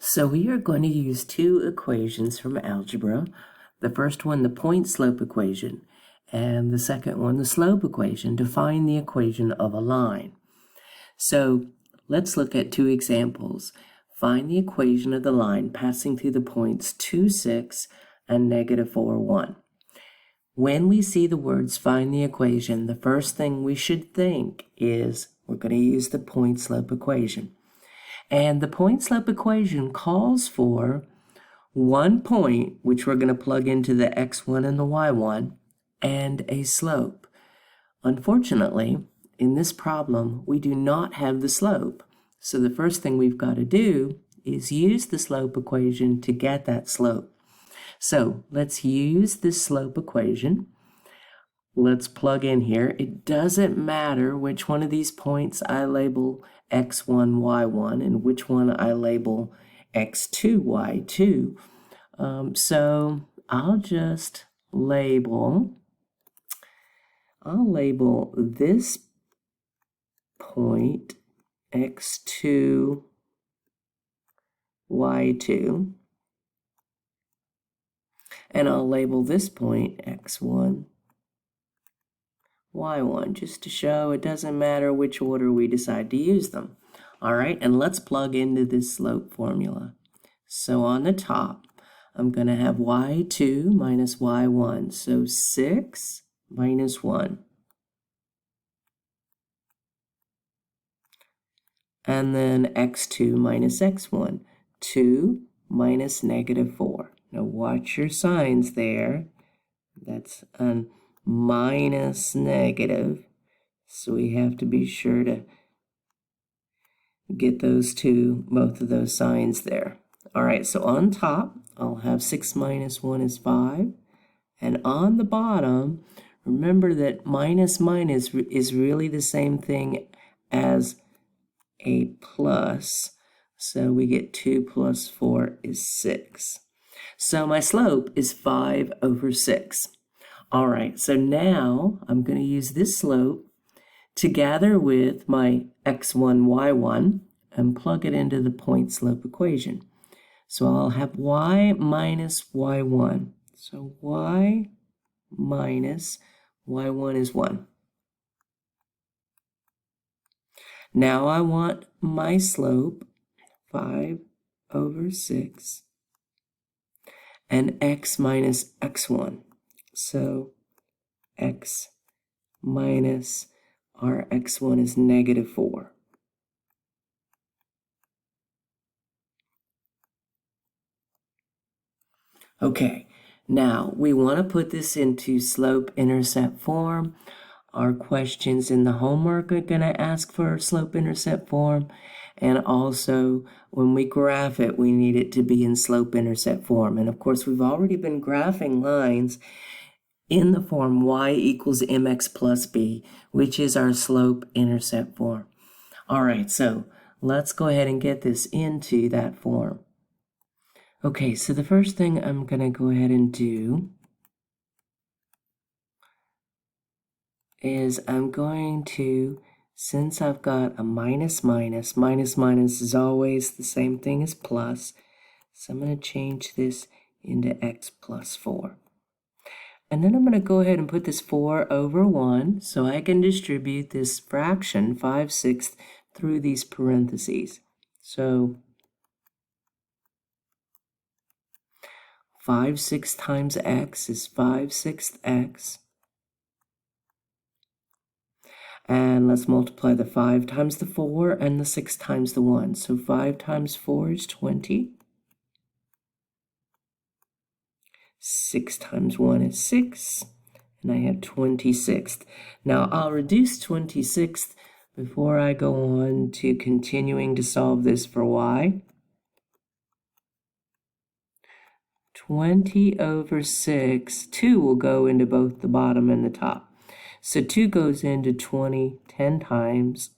So we are going to use two equations from algebra. The first one, the point-slope equation, and the second one, the slope equation, to find the equation of a line. So let's look at two examples. Find the equation of the line passing through the points 2, 6 and negative 4, 1. When we see the words find the equation, the first thing we should think is we're going to use the point-slope equation. And the point-slope equation calls for one point, which we're going to plug into the x1 and the y1, and a slope. Unfortunately, in this problem, we do not have the slope. So the first thing we've got to do is use the slope equation to get that slope. So let's use this slope equation. Let's plug in here. It doesn't matter which one of these points I label x1, y1, and which one I label x2, y2. So I'll just label this point x2, y2, and I'll label this point x1, y1, just to show it doesn't matter which order we decide to use them. All right, and let's plug into this slope formula. So on the top, I'm going to have y2 minus y1, so 6 minus 1. And then x2 minus x1, 2 minus negative 4. Now watch your signs there. That's a minus negative, so we have to be sure to get both of those signs there. All right, so on top, I'll have 6 minus 1 is 5. And on the bottom, remember that minus is really the same thing as a plus. So we get 2 plus 4 is 6. So my slope is 5 over 6. All right, so now I'm going to use this slope together with my x1, y1, and plug it into the point slope equation. So I'll have y minus y1. So y minus y1 is 1. Now I want my slope, 5 over 6, and x minus x1. So x minus our x1 is negative 4. Okay, now we want to put this into slope-intercept form. Our questions in the homework are going to ask for slope-intercept form, and also when we graph it, we need it to be in slope-intercept form. And of course, we've already been graphing lines in the form y equals mx plus b, which is our slope-intercept form. All right, so let's go ahead and get this into that form. Okay, so the first thing I'm going to go ahead and do is I'm going to, since I've got a minus is always the same thing as plus, so I'm going to change this into x plus 4. And then I'm going to go ahead and put this 4 over 1 so I can distribute this fraction 5/6 through these parentheses. So 5/6 times x is 5/6 x. And let's multiply the 5 times the 4 and the 6 times the 1. So 5 times 4 is 20. 6 times 1 is 6. And I have 26th. Now I'll reduce 26th before I go on to continuing to solve this for y. 20 over 6, 2 will go into both the bottom and the top. So 2 goes into 20 10 times,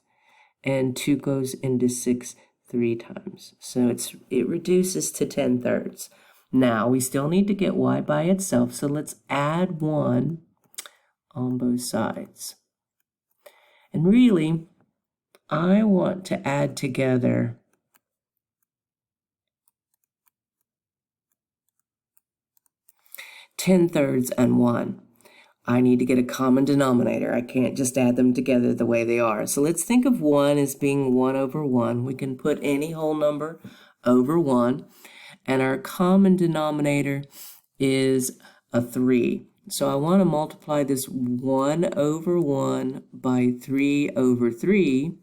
and 2 goes into 6 3 times. So it reduces to 10/3. Now we still need to get y by itself, so let's add 1 on both sides. And really, I want to add together 10/3 and 1. I need to get a common denominator. I can't just add them together the way they are. So let's think of 1 as being 1 over 1. We can put any whole number over 1. And our common denominator is a 3. So I want to multiply this 1 over 1 by 3 over 3,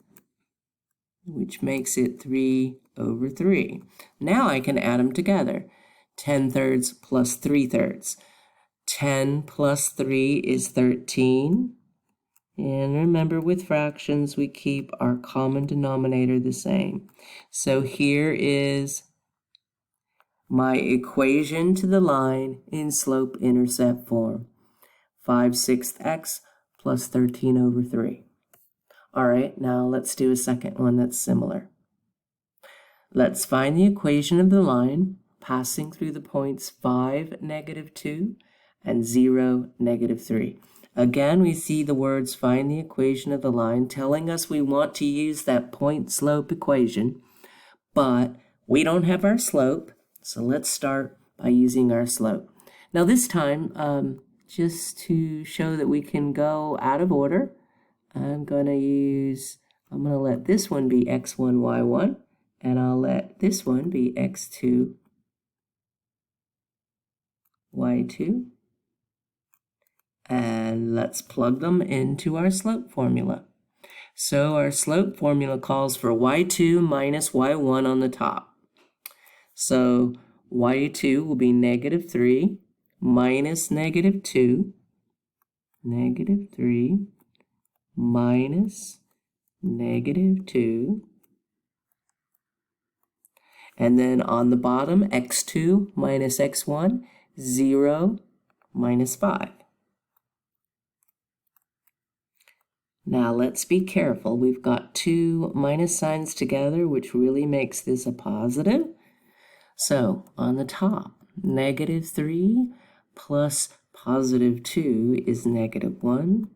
which makes it 3 over 3. Now I can add them together. 10/3 plus 3/3. 10 plus 3 is 13. And remember, with fractions, we keep our common denominator the same. So here is my equation to the line in slope-intercept form. 5/6 x plus 13 over 3. All right, now let's do a second one that's similar. Let's find the equation of the line passing through the points 5, -2, and 0, -3. Again, we see the words find the equation of the line telling us we want to use that point slope equation, but we don't have our slope, so let's start by using our slope. Now this time, just to show that we can go out of order, I'm going to let this one be x1, y1, and I'll let this one be x2, y2. And let's plug them into our slope formula. So our slope formula calls for y2 minus y1 on the top. So y2 will be -3 minus -2, -3 minus -2. And then on the bottom, x2 minus x1, 0 minus 5. Now let's be careful. We've got two minus signs together, which really makes this a positive. So on the top, -3 plus +2 is -1.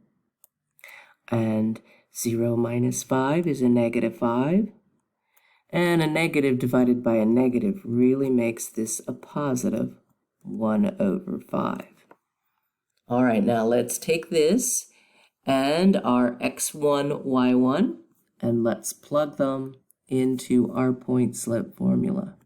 And 0 minus 5 is a -5. And a negative divided by a negative really makes this a positive 1 over 5. All right, now let's take this and our x1, y1, and let's plug them into our point slope formula.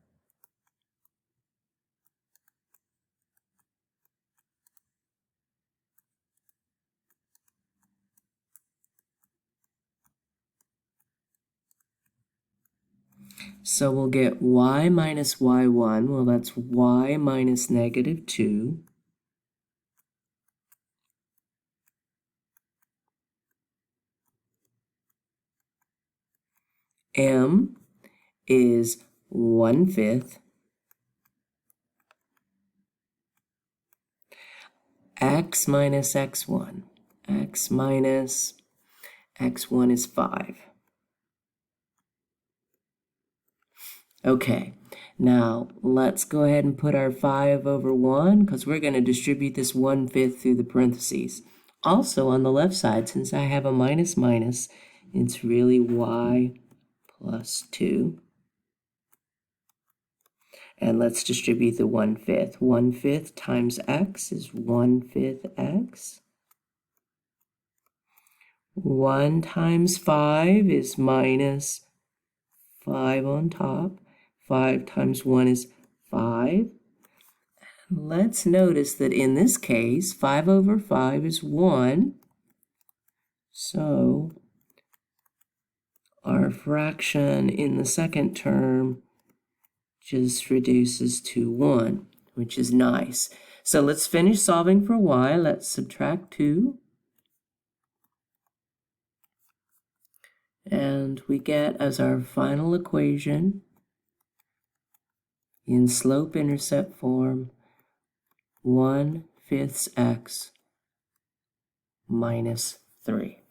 So we'll get y minus y1, well that's y minus -2. M is 1/5. X minus x1. X minus x1 is 5. Okay, now let's go ahead and put our 5 over 1 because we're going to distribute this 1/5 through the parentheses. Also on the left side, since I have a minus minus, it's really y plus 2. And let's distribute the 1/5. 1/5 times x is 1/5 x. 1 times 5 is minus 5 on top. 5 times 1 is 5. Let's notice that in this case, 5 over 5 is 1. So our fraction in the second term just reduces to 1, which is nice. So let's finish solving for y. Let's subtract 2. And we get as our final equation in slope-intercept form 1/5 x minus 3.